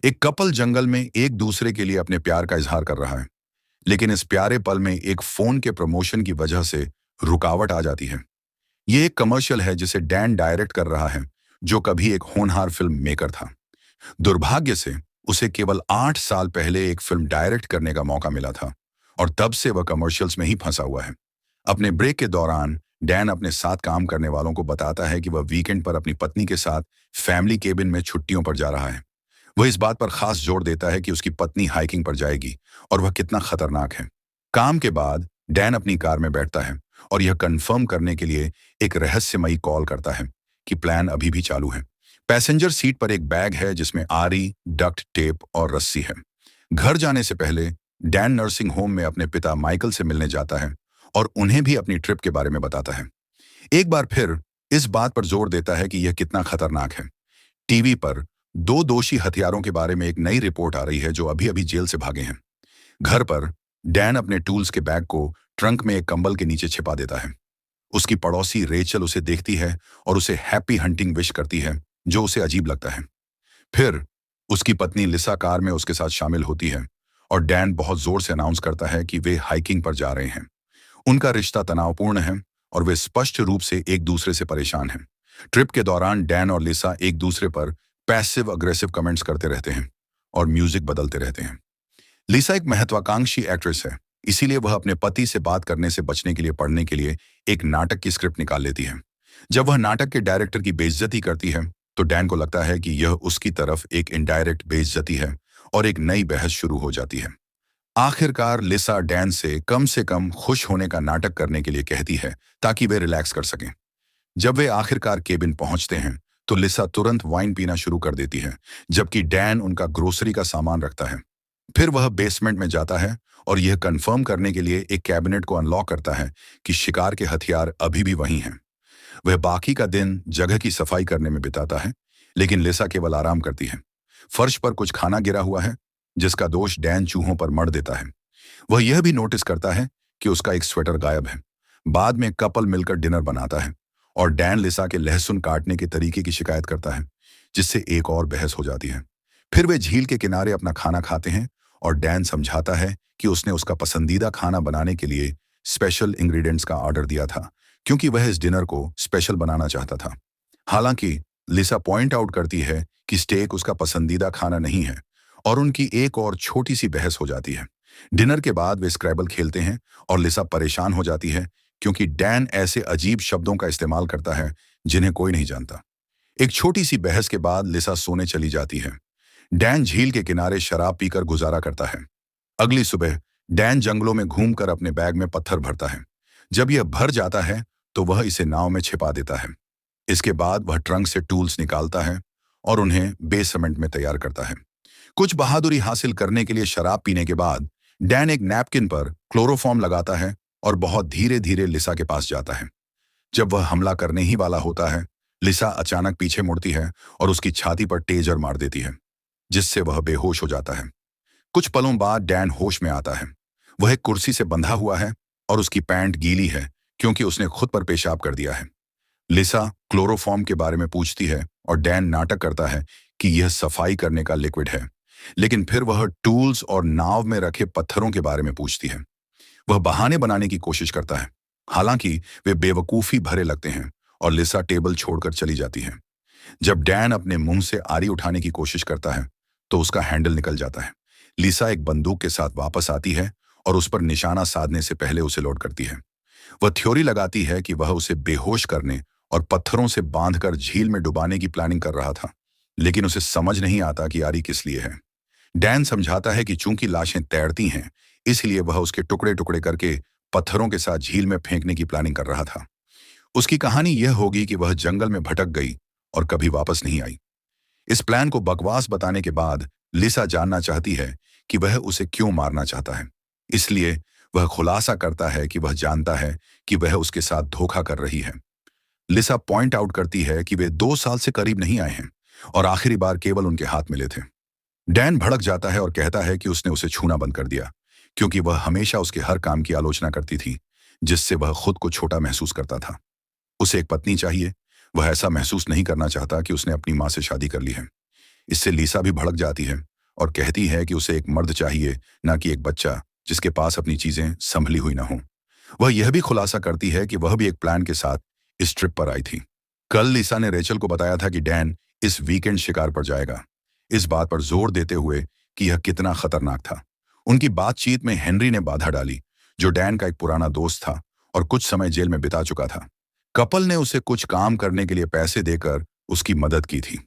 एक कपल जंगल में एक दूसरे के लिए अपने प्यार का इजहार कर रहा है, लेकिन इस प्यारे पल में एक फोन के प्रमोशन की वजह से रुकावट आ जाती है। ये एक कमर्शियल है जिसे डैन डायरेक्ट कर रहा है, जो कभी एक होनहार फिल्म मेकर था। दुर्भाग्य से उसे केवल 8 साल पहले एक फिल्म डायरेक्ट करने का मौका मिला था, और तब से वह कमर्शियल्स में ही फंसा हुआ है। अपने ब्रेक के दौरान डैन अपने साथ काम करने वालों को बताता है कि वह वीकेंड पर अपनी पत्नी के साथ फैमिली केबिन में छुट्टियों पर जा रहा है। वह इस बात पर खास जोर देता है कि उसकी पत्नी हाइकिंग पर जाएगी और वह कितना खतरनाक है। काम के बाद डैन अपनी कार में बैठता है और यह कंफर्म करने के लिए एक रहस्यमयी कॉल करता है कि प्लान अभी भी चालू है। पैसेंजर सीट पर एक बैग है जिसमें आरी, डक्ट टेप और रस्सी है। घर जाने से पहले डैन नर्सिंग होम में अपने पिता माइकल से मिलने जाता है और उन्हें भी अपनी ट्रिप के बारे में बताता है। एक बार फिर इस बात पर जोर देता है कि यह कितना खतरनाक है। टीवी पर दो दोषी हथियारों के बारे में एक नई रिपोर्ट आ रही है जो अभी अभी जेल से भागे हैं। घर पर डैन अपने टूल्स के बैग को ट्रंक में एक कंबल के नीचे छिपा देता है। उसकी पड़ोसी रेचल उसे देखती है और उसे हैप्पी हंटिंग विश करती है, जो उसे अजीब लगता है। फिर उसकी पत्नी लिसा कार में उसके साथ शामिल होती है और डैन बहुत जोर से अनाउंस करता है कि वे हाइकिंग पर जा रहे हैं। उनका रिश्ता तनावपूर्ण है और वे स्पष्ट रूप से एक दूसरे से परेशान हैं। ट्रिप के दौरान डैन और लिसा एक दूसरे पर पैसिव अग्रेसिव कमेंट्स करते रहते हैं और म्यूजिक बदलते रहते हैं। लिसा एक महत्वाकांक्षी एक्ट्रेस है, इसीलिए वह अपने पति से बात करने से बचने के लिए पढ़ने के लिए एक नाटक की स्क्रिप्ट निकाल लेती है। जब वह नाटक के डायरेक्टर की बेइज्जती करती है तो डैन को लगता है कि यह उसकी तरफ एक इनडायरेक्ट बेइज्जती है और एक नई बहस शुरू हो जाती है। आखिरकार लिसा डैन से कम खुश होने का नाटक करने के लिए कहती है ताकि वे रिलैक्स कर सकें। जब वे आखिरकार केबिन पहुंचते हैं तो लिसा तुरंत वाइन पीना शुरू कर देती है, जबकि डैन उनका ग्रोसरी का सामान रखता है। फिर वह बेसमेंट में जाता है और यह कंफर्म करने के लिए एक कैबिनेट को अनलॉक करता है कि शिकार के हथियार अभी भी वहीं हैं। वह बाकी का दिन जगह की सफाई करने में बिताता है, लेकिन लिसा केवल आराम करती है। फर्श पर कुछ खाना गिरा हुआ है, जिसका दोष डैन चूहों पर मढ़ देता है। वह यह भी नोटिस करता है कि उसका एक स्वेटर गायब है। बाद में कपल मिलकर डिनर बनाता है और डैन लिसा के लहसुन काटने के तरीके की शिकायत करता है, जिससे एक और बहस हो जाती है। फिर वे झील के किनारे अपना खाना खाते हैं और डैन समझाता है कि उसने उसका पसंदीदा खाना बनाने के लिए स्पेशल इंग्रेडिएंट्स का ऑर्डर दिया था, क्योंकि वह इस डिनर को स्पेशल बनाना चाहता था। हालांकि लिसा पॉइंट आउट करती है कि स्टेक उसका पसंदीदा खाना नहीं है और उनकी एक और छोटी सी बहस हो जाती है। डिनर के बाद वे स्क्रैबल खेलते हैं और लिसा परेशान हो जाती है क्योंकि डैन ऐसे अजीब शब्दों का इस्तेमाल करता है जिन्हें कोई नहीं जानता। एक छोटी सी बहस के बाद लिसा सोने चली जाती है। डैन झील के किनारे शराब पीकर गुजारा करता है। अगली सुबह डैन जंगलों में घूमकर अपने बैग में पत्थर भरता है। जब यह भर जाता है तो वह इसे नाव में छिपा देता है। इसके बाद वह ट्रंक से टूल्स निकालता है और उन्हें बेसमेंट में तैयार करता है। कुछ बहादुरी हासिल करने के लिए शराब पीने के बाद डैन एक नैपकिन पर क्लोरोफॉर्म लगाता है और बहुत धीरे धीरे लिसा के पास जाता है। जब वह हमला करने ही वाला होता है, लिसा अचानक पीछे मुड़ती है और उसकी छाती पर टेजर मार देती है, जिससे वह बेहोश हो जाता है। कुछ पलों बाद डैन होश में आता है। वह एक कुर्सी से बंधा हुआ है और उसकी पैंट गीली है क्योंकि उसने खुद पर पेशाब कर दिया है। लिसा क्लोरोफॉर्म के बारे में पूछती है और डैन नाटक करता है कि यह सफाई करने का लिक्विड है, लेकिन फिर वह टूल्स और नाव में रखे पत्थरों के बारे में पूछती है। वह बहाने बनाने की कोशिश करता है, हालांकि वे बेवकूफी भरे लगते हैं और लिसा टेबल छोड़कर चली जाती है। जब डैन अपने मुंह से आरी उठाने की कोशिश करता है तो उसका हैंडल निकल जाता है। लिसा एक बंदूक के साथ वापस आती है और उस पर निशाना साधने से पहले उसे लोड करती है। वह थ्योरी लगाती है कि वह उसे बेहोश करने और पत्थरों से बांधकर झील में डुबाने की प्लानिंग कर रहा था, लेकिन उसे समझ नहीं आता कि आरी किस लिए है। डैन समझाता है कि चूंकि लाशें तैरती हैं, इसलिए वह उसके टुकड़े टुकड़े करके पत्थरों के साथ झील में फेंकने की प्लानिंग कर रहा था। उसकी कहानी यह होगी कि वह जंगल में भटक गई और कभी वापस नहीं आई। इस प्लान को बकवास बताने के बाद लिसा जानना चाहती है कि वह उसे क्यों मारना चाहता है। इसलिए वह खुलासा करता है कि वह जानता है कि वह उसके साथ धोखा कर रही है। लिसा पॉइंट आउट करती है कि वे 2 साल से करीब नहीं आए हैं और आखिरी बार केवल उनके हाथ मिले थे। डैन भड़क जाता है और कहता है कि उसने उसे छूना बंद कर दिया क्योंकि वह हमेशा उसके हर काम की आलोचना करती थी, जिससे वह खुद को छोटा महसूस करता था। उसे एक पत्नी चाहिए, वह ऐसा महसूस नहीं करना चाहता कि उसने अपनी मां से शादी कर ली है। इससे लिसा भी भड़क जाती है और कहती है कि उसे एक मर्द चाहिए, ना कि एक बच्चा जिसके पास अपनी चीजें संभली हुई ना हो। वह यह भी खुलासा करती है कि वह भी एक प्लान के साथ इस ट्रिप पर आई थी। कल लिसा ने रेचल को बताया था कि डैन इस वीकेंड शिकार पर जाएगा, इस बात पर जोर देते हुए कि यह कितना खतरनाक था। उनकी बातचीत में हेनरी ने बाधा डाली, जो डैन का एक पुराना दोस्त था और कुछ समय जेल में बिता चुका था। कपल ने उसे कुछ काम करने के लिए पैसे देकर उसकी मदद की थी।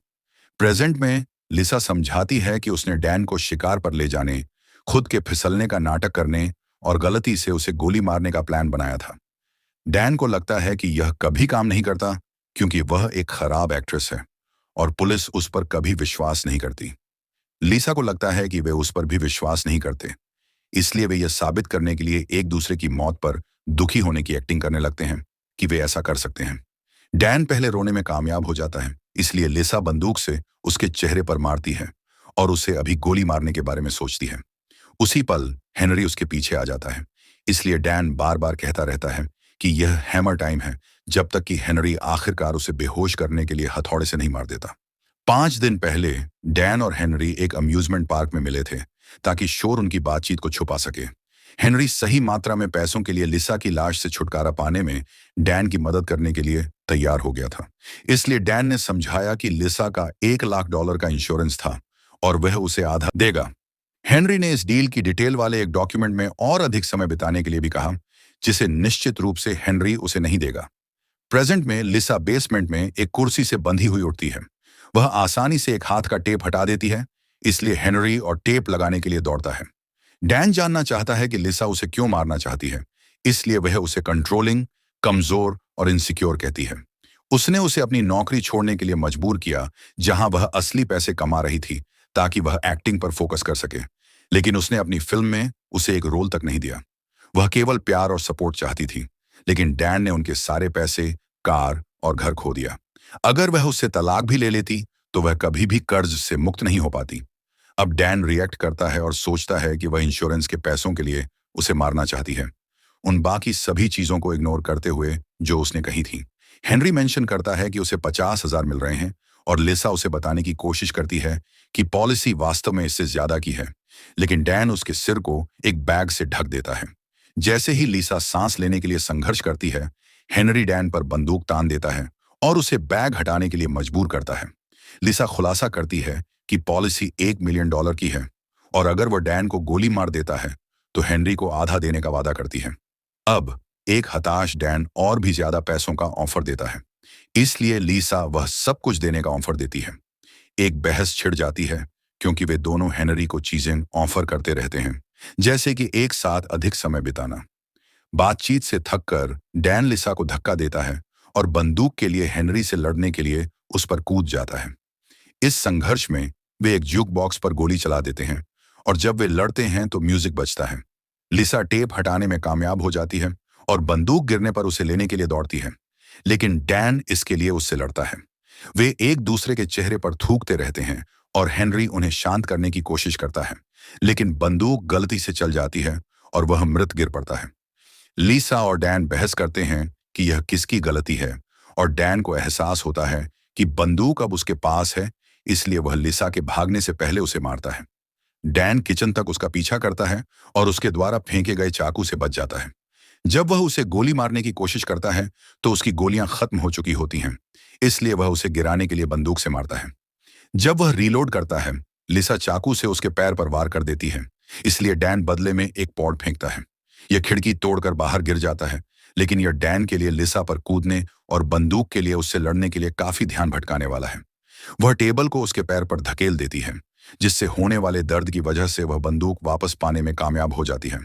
प्रेजेंट में लिसा समझाती है कि उसने डैन को शिकार पर ले जाने, खुद के फिसलने का नाटक करने और गलती से उसे गोली मारने का प्लान बनाया था। डैन को लगता है कि यह कभी काम नहीं करता क्योंकि वह एक खराब एक्ट्रेस है और पुलिस उस पर कभी विश्वास नहीं करती। लिसा को लगता है कि वे उस पर भी विश्वास नहीं करते, इसलिए वे यह साबित करने के लिए एक दूसरे की मौत पर दुखी होने की एक्टिंग करने लगते हैं कि वे ऐसा कर सकते हैं। डैन पहले रोने में कामयाब हो जाता है, इसलिए लिसा बंदूक से उसके चेहरे पर मारती है और उसे अभी गोली मारने के बारे में सोचती है। उसी पल हेनरी उसके पीछे आ जाता है, इसलिए डैन बार बार कहता रहता है कि यह हैमर टाइम है, जब तक कि हेनरी आखिरकार उसे बेहोश करने के लिए हथौड़े से नहीं मार देता। 5 दिन पहले डैन और हेनरी एक अम्यूजमेंट पार्क में मिले थे ताकि शोर उनकी बातचीत को छुपा सके। हेनरी सही मात्रा में पैसों के लिए लिसा की लाश से छुटकारा पाने में डैन की मदद करने के लिए तैयार हो गया था, इसलिए डैन ने समझाया कि लिसा का $1 लाख का इंश्योरेंस था और वह उसे आधा देगा। हेनरी ने इस डील की डिटेल वाले एक डॉक्यूमेंट में और अधिक समय बिताने के लिए भी कहा, जिसे निश्चित रूप से हेनरी उसे नहीं देगा। प्रेजेंट में लिसा बेसमेंट में एक कुर्सी से बंधी हुई उठती है। वह आसानी से एक हाथ का टेप हटा देती है, इसलिए हेनरी और टेप लगाने के लिए दौड़ता है। डैन जानना चाहता है कि लिसा उसे क्यों मारना चाहती है, इसलिए वह उसे कंट्रोलिंग, कमजोर और इनसिक्योर कहती है। उसने उसे अपनी नौकरी छोड़ने के लिए मजबूर किया, जहां वह असली पैसे कमा रही थी, ताकि वह एक्टिंग पर फोकस कर सके। लेकिन उसने अपनी फिल्म में उसे एक रोल तक नहीं दिया। वह केवल प्यार और सपोर्ट चाहती थी, लेकिन डैन ने उनके सारे पैसे, कार और घर खो दिया। अगर वह उससे तलाक भी ले लेती तो वह कभी भी कर्ज से मुक्त नहीं हो पाती। अब डैन रिएक्ट करता है और सोचता है कि वह इंश्योरेंस के पैसों के लिए उसे मारना चाहती है, उन बाकी सभी चीजों को इग्नोर करते हुए जो उसने कही थी। हेनरी मेंशन करता है कि उसे 50,000 मिल रहे हैं और लिसा उसे बताने की कोशिश करती है कि पॉलिसी वास्तव में इससे ज्यादा की है, लेकिन डैन उसके सिर को एक बैग से ढक देता है। जैसे ही लिसा सांस लेने के लिए संघर्ष करती है, हेनरी डैन पर बंदूक तान देता है और उसे बैग हटाने के लिए मजबूर करता है। लिसा खुलासा करती है कि पॉलिसी $1 मिलियन की है और अगर वह डैन को गोली मार देता है तो हेनरी को आधा देने का वादा करती है। अब एक हताश डैन और भी ज्यादा पैसों का ऑफर देता है, इसलिए लिसा वह सब कुछ देने का ऑफर देती है। एक बहस छिड़ जाती है क्योंकि वे दोनों हेनरी को चीजें ऑफर करते रहते हैं, जैसे कि एक साथ अधिक समय बिताना। बातचीत से थककर डैन लिसा को धक्का देता है और बंदूक के लिए हेनरी से लड़ने के लिए उस पर कूद जाता है। इस संघर्ष में वे एक ज्यूक बॉक्स पर गोली चला देते हैं और जब वे लड़ते हैं तो म्यूजिक बजता है। लिसा टेप हटाने में कामयाब हो जाती है और बंदूक गिरने पर उसे लेने के लिए दौड़ती है, लेकिन डैन इसके लिए उससे लड़ता है। वे एक दूसरे के चेहरे पर थूकते रहते हैं और हेनरी उन्हें शांत करने की कोशिश करता है, लेकिन बंदूक गलती से चल जाती है और वह मृत गिर पड़ता है। लिसा और डैन बहस करते हैं कि यह किसकी गलती है और डैन को एहसास होता है कि बंदूक अब उसके पास है, इसलिए वह लिसा के भागने से पहले उसे मारता है। डैन किचन तक उसका पीछा करता है और उसके द्वारा फेंके गए चाकू से बच जाता है। जब वह उसे गोली मारने की कोशिश करता है तो उसकी गोलियां खत्म हो चुकी होती हैं, इसलिए वह उसे गिराने के लिए बंदूक से मारता है। जब वह रीलोड करता है, लिसा चाकू से उसके पैर पर वार कर देती है, इसलिए डैन बदले में एक पॉड फेंकता है। यह खिड़की तोड़कर बाहर गिर जाता है, लेकिन यह डैन के लिए लिसा पर कूदने और बंदूक के लिए उससे लड़ने के लिए काफी ध्यान भटकाने वाला है। वह टेबल को उसके पैर पर धकेल देती है, जिससे होने वाले दर्द की वजह से वह बंदूक वापस पाने में कामयाब हो जाती है।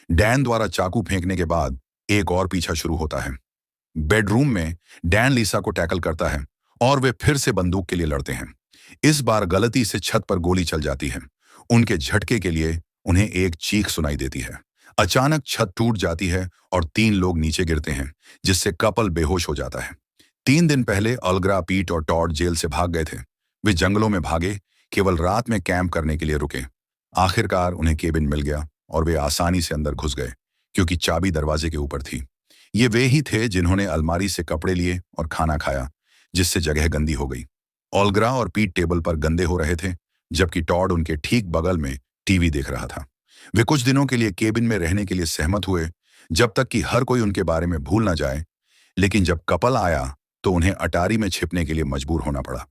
डैन द्वारा चाकू फेंकने के बाद एक और पीछा शुरू होता है। बेडरूम में डैन लिसा को टैकल करता है और वे फिर से बंदूक के लिए लड़ते हैं। इस बार गलती से छत पर गोली चल जाती है। उनके झटके के लिए उन्हें एक चीख सुनाई देती है। अचानक छत टूट जाती है और 3 लोग नीचे गिरते हैं, जिससे कपल बेहोश हो जाता है। 3 दिन पहले ओल्गा, पीट और टॉड जेल से भाग गए थे। वे जंगलों में भागे, केवल रात में कैंप करने के लिए रुके। आखिरकार उन्हें केबिन मिल गया और वे आसानी से अंदर घुस गए क्योंकि चाबी दरवाजे के ऊपर थी। ये वे ही थे जिन्होंने अलमारी से कपड़े लिए और खाना खाया, जिससे जगह गंदी हो गई। ओल्गा और पीट टेबल पर गंदे हो रहे थे। जबकि टॉड उनके ठीक बगल में टीवी देख रहा था। वे कुछ दिनों के लिए केबिन में रहने के लिए सहमत हुए, जब तक कि हर कोई उनके बारे में भूल ना जाए। लेकिन जब कपल आया तो उन्हें अटारी में छिपने के लिए मजबूर होना पड़ा।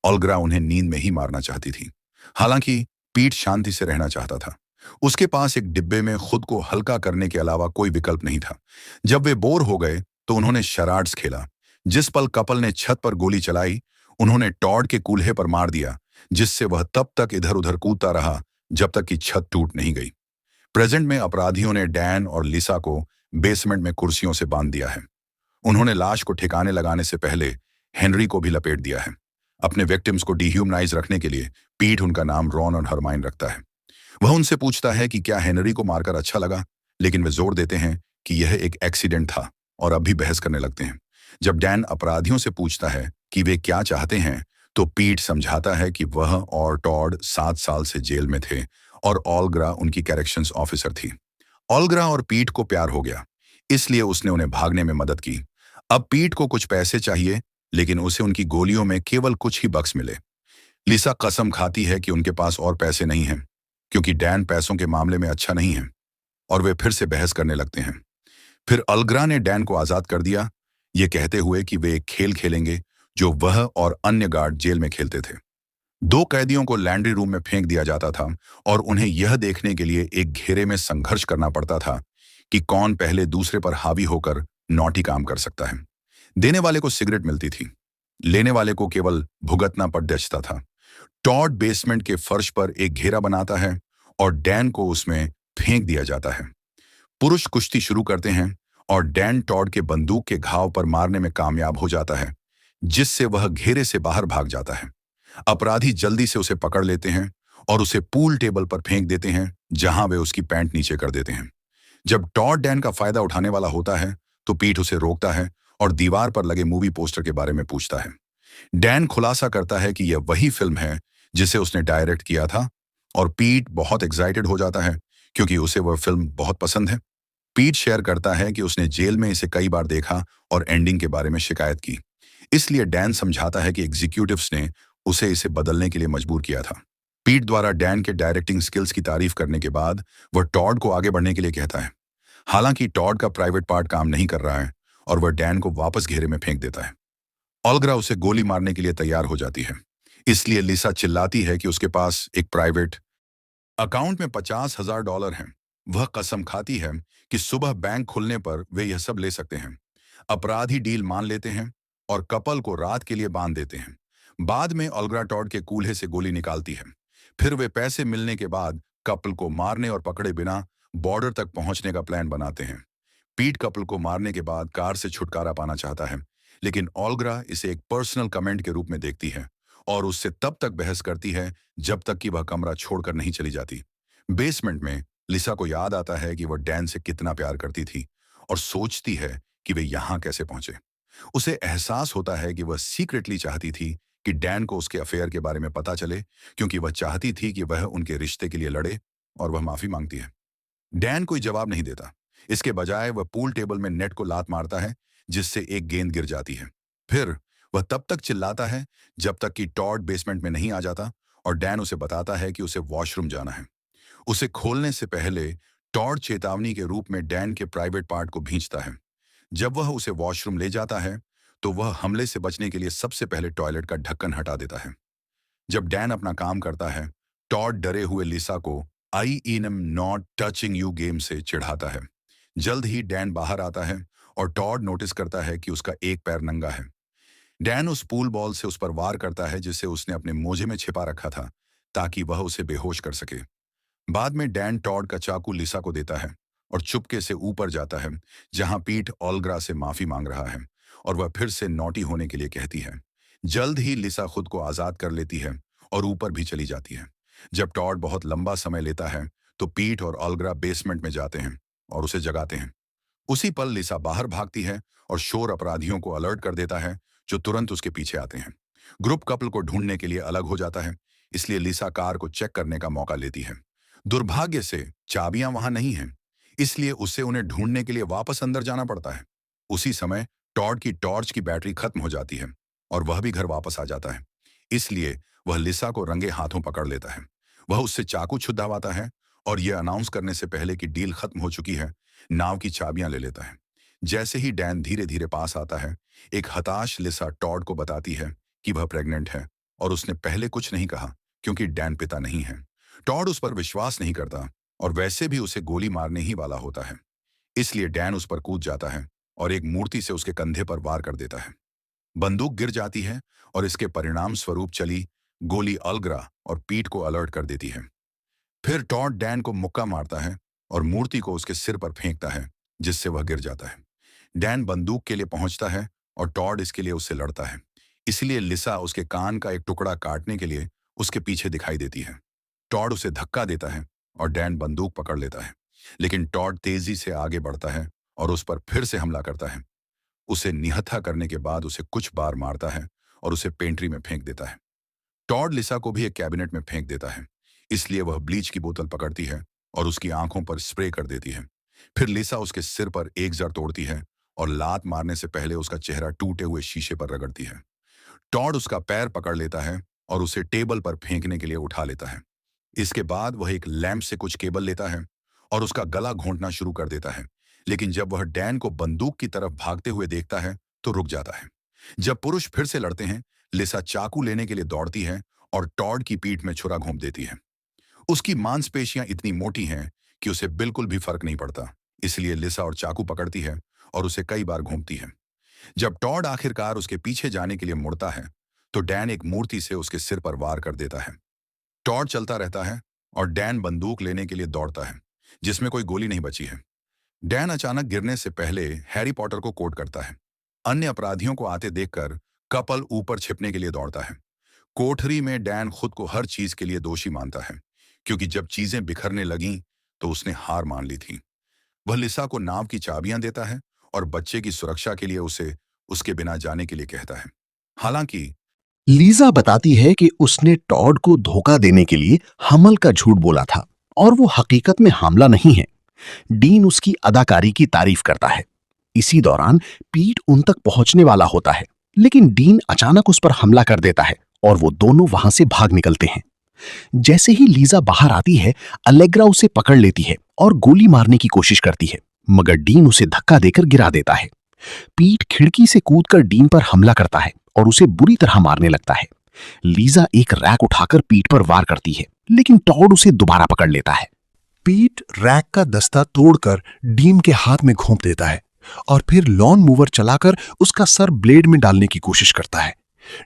ओल्ग्रा उन्हें नींद में ही मारना चाहती थी। हालांकि पीट शांति से रहना चाहता था। उसके पास एक डिब्बे में खुद को हल्का करने के अलावा कोई विकल्प नहीं था। जब वे बोर हो गए तो उन्होंने शराड्स खेला। जिस पल कपल ने छत पर गोली चलाई, उन्होंने टॉड के कूल्हे पर मार दिया, जिससे वह तब तक इधर उधर कूदता रहा जब तक कि छत टूट नहीं गई। प्रेजेंट में अपराधियों ने डैन और लिसा को बेसमेंट में कुर्सियों से बांध दिया है। उन्होंने लाश को ठिकाने लगाने से पहले हेनरी को भी लपेट दिया है। अपने विक्टिम्स को डिह्यूमनाइज रखने के लिए पीट उनका नाम रॉन और हरमाइन रखता है। वह उनसे पूछता है कि क्या हेनरी को मारकर अच्छा लगा, लेकिन वे जोर देते हैं कि यह एक एक्सीडेंट था और अब भी बहस करने लगते हैं। जब डैन अपराधियों से पूछता है कि वे क्या चाहते हैं, तो पीट समझाता है कि वह और टॉड 7 साल से जेल में थे और ओल्ग्रा उनकी करेक्शंस ऑफिसर थी। ओल्ग्रा और पीट को प्यार हो गया, इसलिए उसने उन्हें भागने में मदद की। अब पीट को कुछ पैसे चाहिए, लेकिन उसे उनकी गोलियों में केवल कुछ ही बक्स मिले। लिसा कसम खाती है कि उनके पास और पैसे नहीं हैं, क्योंकि डैन पैसों के मामले में अच्छा नहीं है, और वे फिर से बहस करने लगते हैं। फिर ओल्ग्रा ने डैन को आजाद कर दिया, ये कहते हुए कि वे एक खेल खेलेंगे जो वह और अन्य गार्ड जेल में खेलते थे। 2 कैदियों को लैंड्री रूम में फेंक दिया जाता था और उन्हें यह देखने के लिए एक घेरे में संघर्ष करना पड़ता था कि कौन पहले दूसरे पर हावी होकर नौटी काम कर सकता है। देने वाले को सिगरेट मिलती थी, लेने वाले को केवल भुगतना पड़ बचता था। टॉड बेसमेंट के फर्श पर एक घेरा बनाता है और डैन को उसमें फेंक दिया जाता है। पुरुष कुश्ती शुरू करते हैं और डैन टॉड के बंदूक के घाव पर मारने में कामयाब हो जाता है, जिससे वह घेरे से बाहर भाग जाता है। अपराधी जल्दी से उसे पकड़ लेते हैं और उसे पूल टेबल पर फेंक देते हैं, जहां वे उसकी पैंट नीचे कर देते हैं। जब टॉड डैन का फायदा उठाने वाला होता है तो पीट उसे रोकता है और दीवार पर लगे मूवी पोस्टर के बारे में पूछता है। डैन खुलासा करता है कि यह वही फिल्म है जिसे उसने डायरेक्ट किया था, और पीट बहुत एक्साइटेड हो जाता है क्योंकि उसे वह फिल्म बहुत पसंद है। पीट शेयर करता है कि उसने जेल में इसे कई बार देखा और एंडिंग के बारे में शिकायत की। इसलिए डैन समझाता है कि एग्जीक्यूटिव्स ने उसे इसे बदलने के लिए मजबूर किया था। पीट द्वारा डैन के डायरेक्टिंग स्किल्स की तारीफ करने के बाद वह टॉड को आगे बढ़ने के लिए कहता है। हालांकि टॉड का प्राइवेट पार्ट काम नहीं कर रहा है और वह डैन को वापस घेरे में फेंक देता है। ओल्ग्रा उसे गोली मारने के लिए तैयार हो जाती है, इसलिए लिसा चिल्लाती है कि उसके पास एक प्राइवेट अकाउंट में $50,000 हैं। वह कसम खाती है कि सुबह बैंक खुलने पर वे यह सब ले सकते हैं। अपराधी डील मान लेते हैं और कपल को रात के लिए बांध देते हैं। बाद में ओल्ग्रा टॉड के कूल्हे से गोली निकालती है। फिर वे पैसे मिलने के बाद कपल को मारने और पकड़े बिना बॉर्डर तक पहुंचने का प्लान बनाते हैं। पीट कपल को मारने के बाद कार से छुटकारा पाना चाहता है, लेकिन ओल्ग्रा इसे एक पर्सनल कमेंट के रूप में देखती है और उससे तब तक बहस करती है जब तक कि वह कमरा छोड़कर नहीं चली जाती। बेसमेंट में लिसा को याद आता है कि वह डैन से कितना प्यार करती थी और सोचती है कि वे यहां कैसे पहुंचे। उसे एहसास होता है कि वह सीक्रेटली चाहती थी कि डैन को उसके अफेयर के बारे में पता चले, क्योंकि वह चाहती थी कि वह उनके रिश्ते के लिए लड़े, और वह माफी मांगती है। डैन कोई जवाब नहीं देता। इसके बजाय वह पूल टेबल में नेट को लात मारता है, जिससे एक गेंद गिर जाती है। फिर वह तब तक चिल्लाता है जब तक कि टॉड बेसमेंट में नहीं आ जाता और डैन उसे बताता है कि उसे वॉशरूम जाना है। उसे खोलने से पहले टॉड चेतावनी के रूप में डैन के प्राइवेट पार्ट को भींचता है। जब वह उसे वॉशरूम ले जाता है तो वह हमले से बचने के लिए सबसे पहले टॉयलेट का ढक्कन हटा देता है। जब डैन अपना काम करता है, टॉड डरे हुए लिसा को I am not touching you game से चिढ़ाता है। जल्द ही डैन बाहर आता है और टॉड नोटिस करता है कि उसका एक पैर नंगा है। डैन उस पूल बॉल से उस पर वार करता है जिसे उसने अपने मोजे में छिपा रखा था, ताकि वह उसे बेहोश कर सके। बाद में डैन टॉड का चाकू लिसा को देता है और चुपके से ऊपर जाता है, जहां पीट ओल्ग्रा से माफी मांग रहा है और वह फिर से नौटी होने के लिए कहती है। जल्द ही लिसा खुद को आजाद कर लेती है और ऊपर भी चली जाती है। जब टॉड बहुत लंबा समय लेता है तो पीट और ओल्ग्रा बेसमेंट में जाते हैं और उसे जगाते हैं। उसी पल लिसा बाहर भागती है और शोर अपराधियों को अलर्ट कर देता है, जो तुरंत उसके पीछे आते हैं। ग्रुप कपल को ढूंढने के लिए अलग हो जाता है, इसलिए लिसा कार को चेक करने का मौका लेती है। दुर्भाग्य से चाबियां वहां नहीं हैं, इसलिए उसे उन्हें ढूंढने के लिए वापस अंदर जाना पड़ता है। उसी समय टॉड की टॉर्च की बैटरी खत्म हो जाती है और वह भी घर वापस आ जाता है। इसलिए वह लिसा को रंगे हाथों पकड़ लेता है। वह उससे चाकू छुड़वाता है और यह अनाउंस करने से पहले कि डील खत्म हो चुकी है, नाव की चाबियां ले लेता है। जैसे ही डैन धीरे धीरे पास आता है, एक हताश लिसा टॉड को बताती है कि वह प्रेग्नेंट है और उसने पहले कुछ नहीं कहा क्योंकि डैन पिता नहीं है। टॉड उस पर विश्वास नहीं करता और वैसे भी उसे गोली मारने ही वाला होता है। इसलिए डैन उस पर कूद जाता है और एक मूर्ति से उसके कंधे पर वार कर देता है। बंदूक गिर जाती है और इसके परिणाम स्वरूप चली गोली अलग्रा और पीठ को अलर्ट कर देती है। फिर टॉड डैन को मुक्का मारता है और मूर्ति को उसके सिर पर फेंकता है, जिससे वह गिर जाता है। डैन बंदूक के लिए पहुंचता है और टॉड इसके लिए उससे लड़ता है। इसलिए लिसा उसके कान का एक टुकड़ा काटने के लिए उसके पीछे दिखाई देती है। टॉड उसे धक्का देता है और डैन बंदूक पकड़ लेता है, लेकिन टॉड तेजी से आगे बढ़ता है और उस पर फिर से हमला करता है। उसे निहत्था करने के बाद उसे कुछ बार मारता है और उसे पेंट्री में फेंक देता है। टॉड लिसा को भी एक कैबिनेट में फेंक देता है। इसलिए वह ब्लीच की बोतल पकड़ती है और उसकी आंखों पर स्प्रे कर देती है। फिर लिसा उसके सिर पर एक जर तोड़ती है और लात मारने से पहले उसका चेहरा टूटे हुए शीशे पर रगड़ती है। टॉड उसका पैर पकड़ लेता है और उसे टेबल पर फेंकने के लिए उठा लेता है। इसके बाद वह एक लैंप से कुछ केबल लेता है और उसका गला घोंटना शुरू कर देता है, लेकिन जब वह डैन को बंदूक की तरफ भागते हुए देखता है तो रुक जाता है। जब पुरुष फिर से लड़ते हैं, लिसा चाकू लेने के लिए दौड़ती है और टॉड की पीठ में छुरा घोंप देती है। उसकी मांसपेशियां इतनी मोटी हैं कि उसे बिल्कुल भी फर्क नहीं पड़ता, इसलिए लिसा और चाकू पकड़ती है और उसे कई बार घूमती है। जब टॉड आखिरकार उसके पीछे जाने के लिए मुड़ता है तो डैन एक मूर्ति से उसके सिर पर वार कर देता है। टॉड चलता रहता है और डैन बंदूक लेने के लिए दौड़ता है, जिसमें कोई गोली नहीं बची है। डैन अचानक गिरने से पहले हैरी पॉटर को कोड करता है। अन्य अपराधियों को आते देखकर कपल ऊपर छिपने के लिए दौड़ता है। कोठरी में डैन खुद को हर चीज के लिए दोषी मानता है, क्योंकि जब चीजें बिखरने लगीं तो उसने हार मान ली थी। वह लिसा को नाव की चाबियां देता है और बच्चे की सुरक्षा के लिए उसे उसके बिना जाने के लिए कहता है। हालांकि लीजा बताती है कि उसने टॉड को धोखा देने के लिए हमल का झूठ बोला था और वो हकीकत में हामला नहीं है। डीन उसकी अदाकारी की तारीफ करता है। इसी दौरान पीट उन तक पहुंचने वाला होता है, लेकिन डीन अचानक उस पर हमला कर देता है और वो दोनों वहां से भाग निकलते हैं। जैसे ही लीजा बाहर आती है, अलेग्रा उसे पकड़ लेती है और गोली मारने की कोशिश करती है, मगर डीन उसे धक्का देकर गिरा देता है। पीट खिड़की से कूदकर डीन पर हमला करता है और उसे बुरी तरह मारने लगता है। लीजा एक रैक उठाकर पीट पर वार करती है, लेकिन टॉड उसे दोबारा पकड़ लेता है। पीट रैक का दस्ता तोड़कर डीन के हाथ में घोंप देता है और फिर लॉन मूवर चलाकर उसका सर ब्लेड में डालने की कोशिश करता है।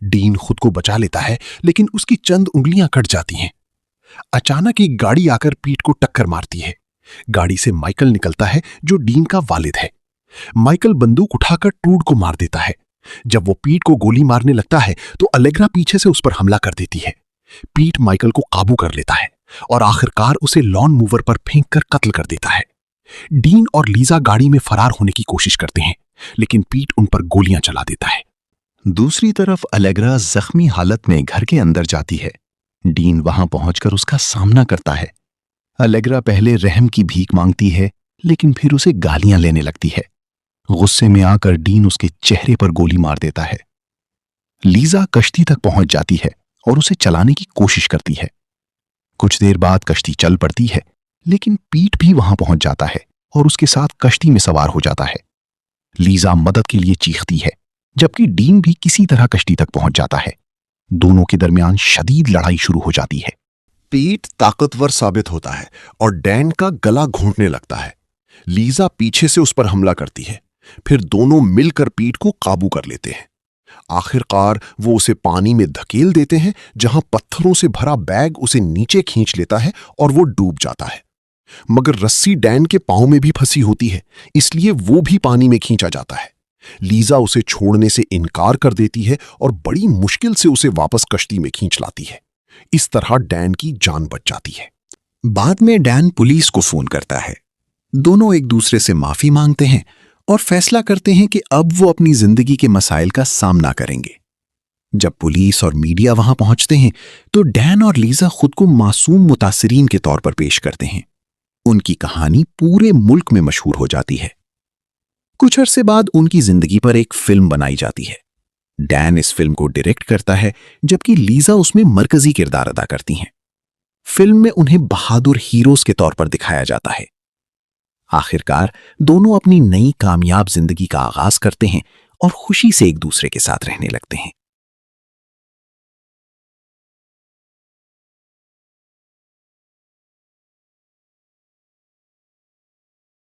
डीन खुद को बचा लेता है, लेकिन उसकी चंद उंगलियां कट जाती हैं। अचानक एक गाड़ी आकर पीट को टक्कर मारती है। गाड़ी से माइकल निकलता है, जो डीन का वालिद है। माइकल बंदूक उठाकर टूड को मार देता है। जब वो पीट को गोली मारने लगता है तो अलेग्रा पीछे से उस पर हमला कर देती है। पीट माइकल को काबू कर लेता है और आखिरकार उसे लॉन मूवर पर फेंककर कत्ल कर देता है। डीन और लीजा गाड़ी में फरार होने की कोशिश करते हैं, लेकिन पीट उन पर गोलियां चला देता है। दूसरी तरफ अलेग्रा जख्मी हालत में घर के अंदर जाती है। डीन वहां पहुंचकर उसका सामना करता है। अलेग्रा पहले रहम की भीख मांगती है, लेकिन फिर उसे गालियां लेने लगती है। गुस्से में आकर डीन उसके चेहरे पर गोली मार देता है। लीजा कश्ती तक पहुंच जाती है और उसे चलाने की कोशिश करती है। कुछ देर बाद कश्ती चल पड़ती है, लेकिन पीट भी वहां पहुंच जाता है और उसके साथ कश्ती में सवार हो जाता है। लीजा मदद के लिए चीखती है, जबकि डीन भी किसी तरह कश्ती तक पहुंच जाता है। दोनों के दरमियान शदीद लड़ाई शुरू हो जाती है। पीट ताकतवर साबित होता है और डैन का गला घोंटने लगता है। लीजा पीछे से उस पर हमला करती है, फिर दोनों मिलकर पीट को काबू कर लेते हैं। आखिरकार वो उसे पानी में धकेल देते हैं, जहां पत्थरों से भरा बैग उसे नीचे खींच लेता है और वो डूब जाता है। मगर रस्सी डैन के पांव में भी फंसी होती है, इसलिए वो भी पानी में खींचा जाता है। लीजा उसे छोड़ने से इनकार कर देती है और बड़ी मुश्किल से उसे वापस कश्ती में खींच लाती है। इस तरह डैन की जान बच जाती है। बाद में डैन पुलिस को फोन करता है। दोनों एक दूसरे से माफी मांगते हैं और फैसला करते हैं कि अब वो अपनी जिंदगी के मसाइल का सामना करेंगे। जब पुलिस और मीडिया वहां पहुंचते हैं तो डैन और लीजा खुद को मासूम मुतासिरीन के तौर पर पेश करते हैं। उनकी कहानी पूरे मुल्क में मशहूर हो जाती है। कुछ अरसे बाद उनकी जिंदगी पर एक फिल्म बनाई जाती है। डैन इस फिल्म को डायरेक्ट करता है, जबकि लीजा उसमें मरकजी किरदार अदा करती हैं। फिल्म में उन्हें बहादुर हीरोज के तौर पर दिखाया जाता है। आखिरकार दोनों अपनी नई कामयाब जिंदगी का आगाज करते हैं और खुशी से एक दूसरे के साथ रहने लगते हैं।